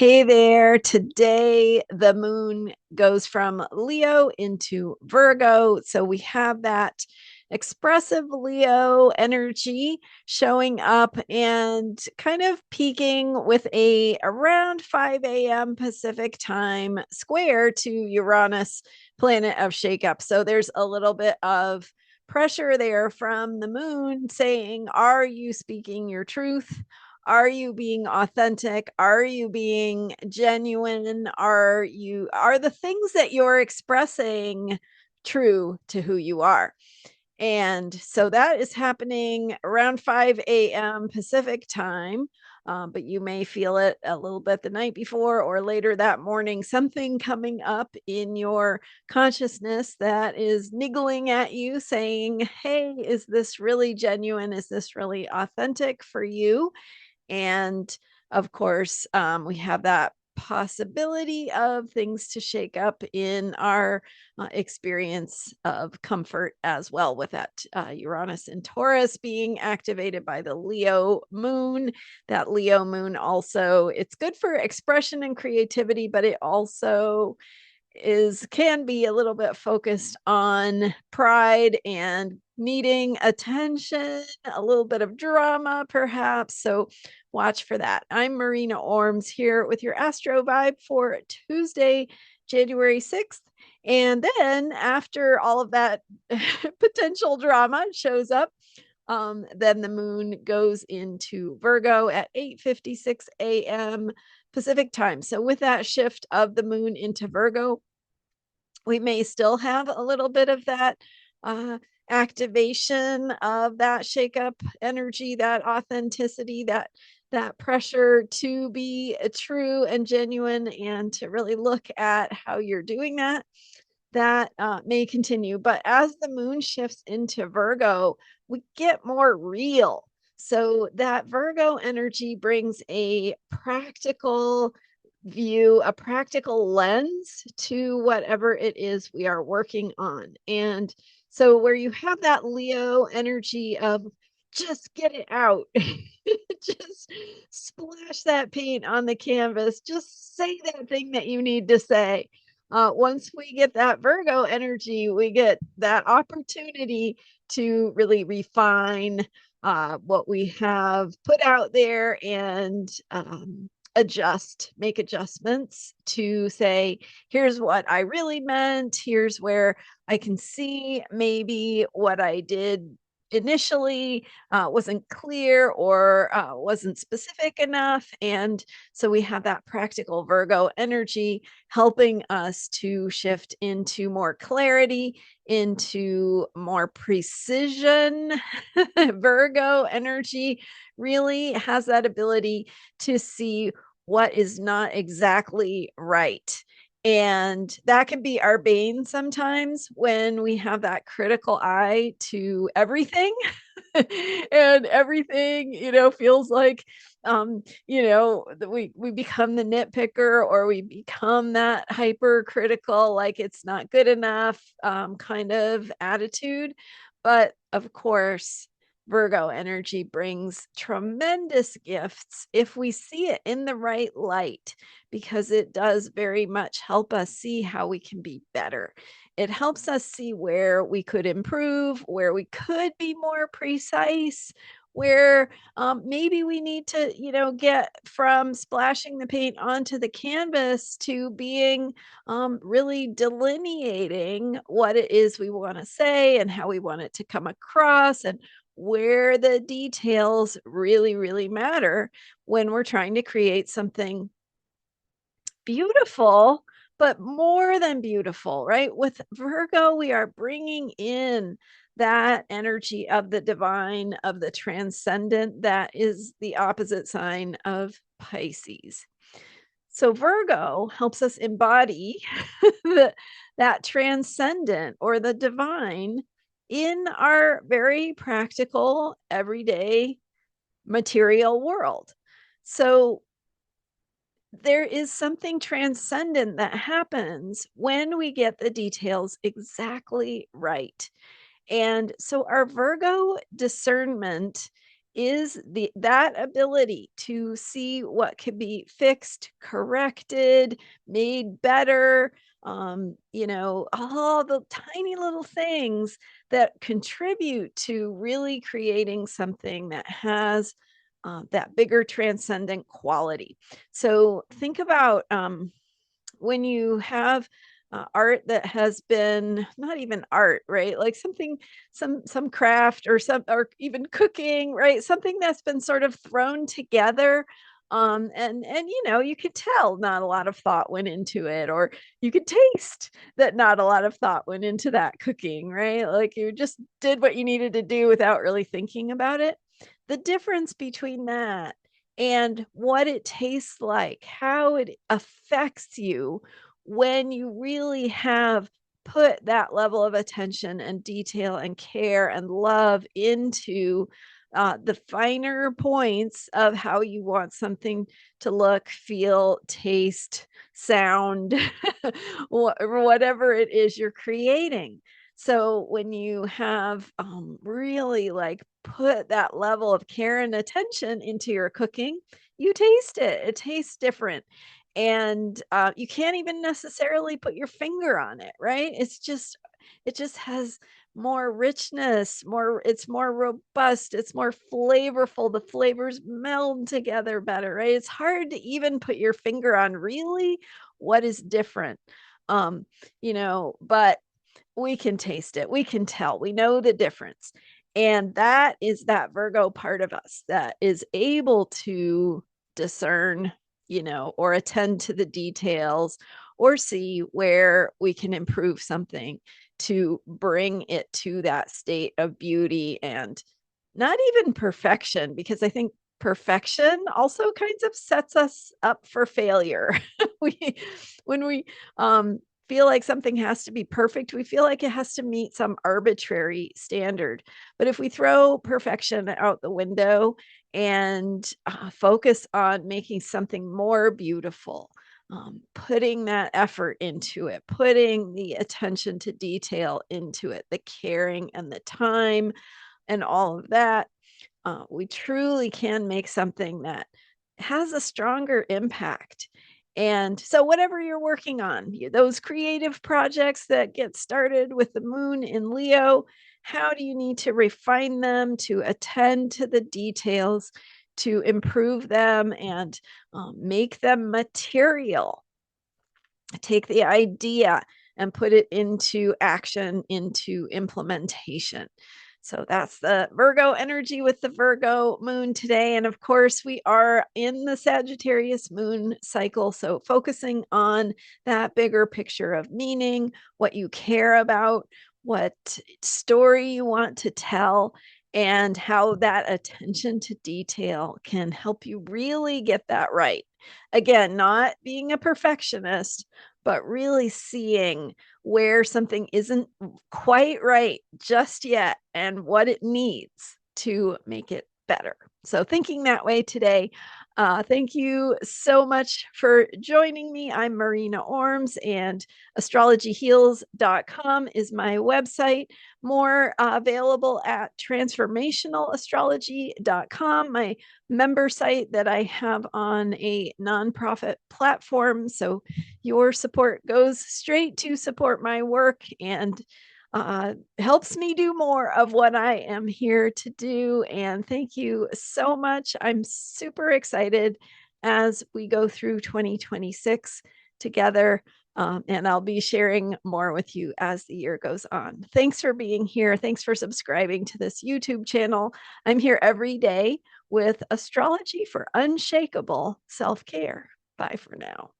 Hey there. Today, the moon goes from Leo into Virgo. So we have that expressive Leo energy showing up and kind of peaking with a around 5 a.m. Pacific time square to Uranus, planet of shakeup. So there's a little bit of pressure there from the moon saying, are you speaking your truth? Are you being authentic? Are you being genuine? Are the things that you're expressing true to who you are? And so that is happening around 5 a.m. Pacific time. But you may feel it a little bit the night before or later that morning, something coming up in your consciousness that is niggling at you, saying, hey, is this really genuine? Is this really authentic for you? And of course, we have that possibility of things to shake up in our experience of comfort as well, with that Uranus and Taurus being activated by the Leo moon. That Leo moon also, it's good for expression and creativity, but it also can be a little bit focused on pride and needing attention, a little bit of drama perhaps. So watch for that. I'm Marina Orms here with your Astro vibe for Tuesday, January 6th. And then after all of that potential drama shows up, then the moon goes into Virgo at 8:56 a.m. Pacific time. So with that shift of the moon into Virgo, we may still have a little bit of that uh, activation of that shakeup energy, that authenticity, that pressure to be true and genuine, and to really look at how you're doing that. That may continue. But as the moon shifts into Virgo, we get more real. So that Virgo energy brings a practical view, a practical lens to whatever it is we are working on. And so, where you have that Leo energy of just get it out, just splash that paint on the canvas, just say that thing that you need to say. Once we get that Virgo energy, we get that opportunity to really refine what we have put out there and make adjustments to say, here's what I really meant. Here's where I can see maybe what I did initially wasn't clear or wasn't specific enough. And so we have that practical Virgo energy helping us to shift into more clarity, into more precision. Virgo energy really has that ability to see what is not exactly right. And that can be our bane sometimes when we have that critical eye to everything. And everything, feels like we become the nitpicker, or we become that hypercritical, like it's not good enough kind of attitude. But of course, Virgo energy brings tremendous gifts if we see it in the right light, because it does very much help us see how we can be better. It helps us see where we could improve, where we could be more precise, where maybe we need to, get from splashing the paint onto the canvas to being really delineating what it is we want to say and how we want it to come across, and where the details really, really matter when we're trying to create something beautiful, but more than beautiful, right? With Virgo, we are bringing in that energy of the divine, of the transcendent, that is the opposite sign of Pisces. So Virgo helps us embody that transcendent or the divine in our very practical, everyday material world. So there is something transcendent that happens when we get the details exactly right. And so our Virgo discernment is that ability to see what can be fixed, corrected, made better, all the tiny little things that contribute to really creating something that has that bigger transcendent quality. So think about when you have art that has been not even art, right? Like something, some craft or some, or even cooking, right? Something that's been sort of thrown together. And you could tell not a lot of thought went into it, or you could taste that not a lot of thought went into that cooking, right? Like you just did what you needed to do without really thinking about it. The difference between that and what it tastes like, how it affects you when you really have put that level of attention and detail and care and love into the finer points of how you want something to look, feel, taste, sound, whatever it is you're creating. So when you have really like put that level of care and attention into your cooking, you taste it. It tastes different. And you can't even necessarily put your finger on it, right? It just has more richness, it's more robust, it's more flavorful. The flavors meld together better, right? It's hard to even put your finger on really what is different. Um, but we can taste it. We can tell. We know the difference. And that is that Virgo part of us that is able to discern, or attend to the details or see where we can improve something to bring it to that state of beauty and not even perfection, because I think perfection also kinds of sets us up for failure. we when we feel like something has to be perfect, we feel like it has to meet some arbitrary standard. But if we throw perfection out the window and focus on making something more beautiful, putting that effort into it, putting the attention to detail into it, the caring and the time and all of that, we truly can make something that has a stronger impact. And so, whatever you're working on, those creative projects that get started with the moon in Leo, how do you need to refine them to attend to the details, to improve them and make them material? Take the idea and put it into action, into implementation. So that's the Virgo energy with the Virgo moon today. And of course, we are in the Sagittarius moon cycle. So focusing on that bigger picture of meaning, what you care about, what story you want to tell, and how that attention to detail can help you really get that right. Again, not being a perfectionist, but really seeing where something isn't quite right just yet and what it needs to make it better. So, thinking that way today. Thank you so much for joining me. I'm Marina Orms, and astrologyheals.com is my website. More available at transformationalastrology.com, my member site that I have on a nonprofit platform. So your support goes straight to support my work and helps me do more of what I am here to do. And thank you so much. I'm super excited as we go through 2026 together. And I'll be sharing more with you as the year goes on. Thanks for being here. Thanks for subscribing to this YouTube channel. I'm here every day with astrology for unshakable self care. Bye for now.